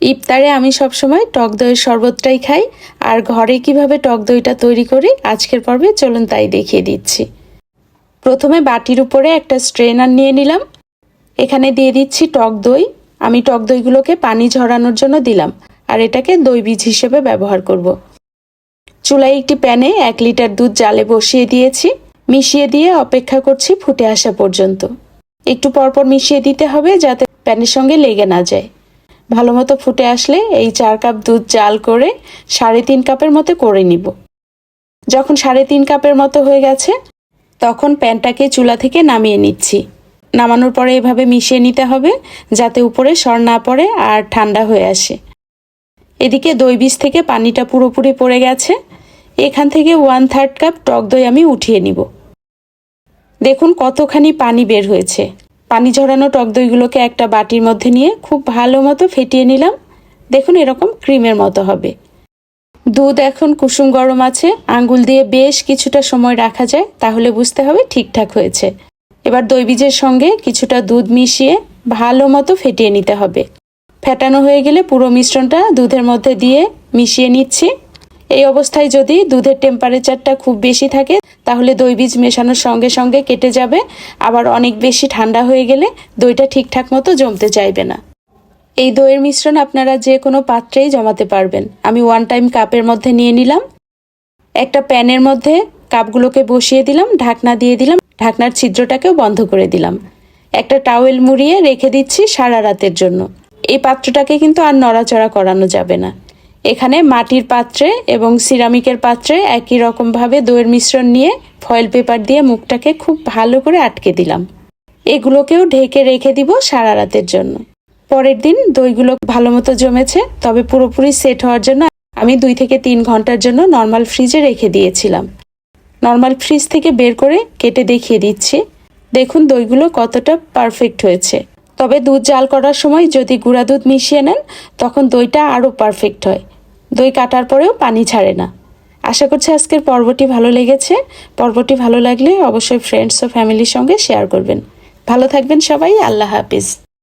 ইফতারে আমি সবসময় টক দইয়ের শরবতটাই খাই, আর ঘরে কিভাবে টক দইটা তৈরি করি আজকের পর্বে চলুন তাই দেখিয়ে দিচ্ছি। প্রথমে বাটির উপরে একটা স্ট্রেনার নিয়ে নিলাম। এখানে দিয়ে দিচ্ছি টক দই। আমি টক দইগুলোকে পানি ঝরানোর জন্য দিলাম, আর এটাকে দই বীজ হিসেবে ব্যবহার করব। চুলায় একটি প্যানে 1 লিটার দুধ জালে বসিয়ে দিয়েছি। মিশিয়ে দিয়ে অপেক্ষা করছি ফুটে আসা পর্যন্ত। একটু পরপর মিশিয়ে দিতে হবে যাতে প্যানের সঙ্গে লেগে না যায়। ভালো মতো ফুটে আসলে এই 4 কাপ দুধ জাল করে 3.5 কাপের মতো করে নিব। যখন 3.5 কাপের মতো হয়ে গেছে তখন প্যানটাকে চুলা থেকে নামিয়ে নিচ্ছি। নামানোর পরে এভাবে মিশিয়ে নিতে হবে যাতে উপরে সর না পড়ে আর ঠান্ডা হয়ে আসে। এদিকে দই বীজ থেকে পানিটা পুরোপুরি পড়ে গেছে। এখান থেকে 1/3 কাপ টক দই আমি উঠিয়ে নিব। দেখুন কতখানি পানি বের হয়েছে। পানি ঝরানো টক দইগুলোকে একটা বাটির মধ্যে নিয়ে খুব ভালো মতো ফেটিয়ে নিলাম। দেখুন এরকম ক্রিমের মতো হবে। দুধ এখন কুসুম গরম আছে। আঙ্গুল দিয়ে বেশ কিছুটা সময় রাখা যায়, তাহলে বুঝতে হবে ঠিকঠাক হয়েছে। এবার দই বীজের সঙ্গে কিছুটা দুধ মিশিয়ে ভালো মতো ফেটিয়ে নিতে হবে। ফেটানো হয়ে গেলে পুরো মিশ্রণটা দুধের মধ্যে দিয়ে মিশিয়ে নিচ্ছি। এই অবস্থায় যদি দুধের টেম্পারেচারটা খুব বেশি থাকে তাহলে দই বীজ মেশানোর সঙ্গে সঙ্গে কেটে যাবে, আবার অনেক বেশি ঠান্ডা হয়ে গেলে দইটা ঠিকঠাক মতো জমতে চাইবে না। এই দইয়ের মিশ্রণ আপনারা যে কোনো পাত্রেই জমাতে পারবেন। আমি 1 টাইম কাপের মধ্যে নিয়ে নিলাম। একটা প্যানের মধ্যে কাপগুলোকে বসিয়ে দিলাম, ঢাকনা দিয়ে দিলাম, ঢাকনার ছিদ্রটাকেও বন্ধ করে দিলাম। একটা টাওয়েল মুড়িয়ে রেখে দিচ্ছি সারা রাতের জন্য। এই পাত্রটাকে কিন্তু আর নড়াচড়া করানো যাবে না। এখানে মাটির পাত্রে এবং সিরামিকের পাত্রে একই রকমভাবে দইয়ের মিশ্রণ নিয়ে ফয়েল পেপার দিয়ে মুখটাকে খুব ভালো করে আটকে দিলাম। এগুলোকেও ঢেকে রেখে দিব সারা রাতের জন্য। পরের দিন দইগুলো ভালো মতো জমেছে, তবে পুরোপুরি সেট হওয়ার জন্য আমি 2 থেকে 3 ঘন্টার জন্য নর্মাল ফ্রিজে রেখে দিয়েছিলাম। নর্মাল ফ্রিজ থেকে বের করে কেটে দেখিয়ে দিচ্ছি। দেখুন দইগুলো কতটা পারফেক্ট হয়েছে। তবে দুধ জাল করার সময় যদি গুঁড়া দুধ মিশিয়ে নেন তখন দইটা আরও পারফেক্ট হয়। দই কাটার পরেও পানি ছাড়ে না। আশা করছি আজকের পর্বটি ভালো লেগেছে। পর্বটি ভালো লাগলে অবশ্যই ফ্রেন্ডস ও ফ্যামিলির সঙ্গে শেয়ার করবেন। ভালো থাকবেন সবাই। আল্লাহ হাফিজ।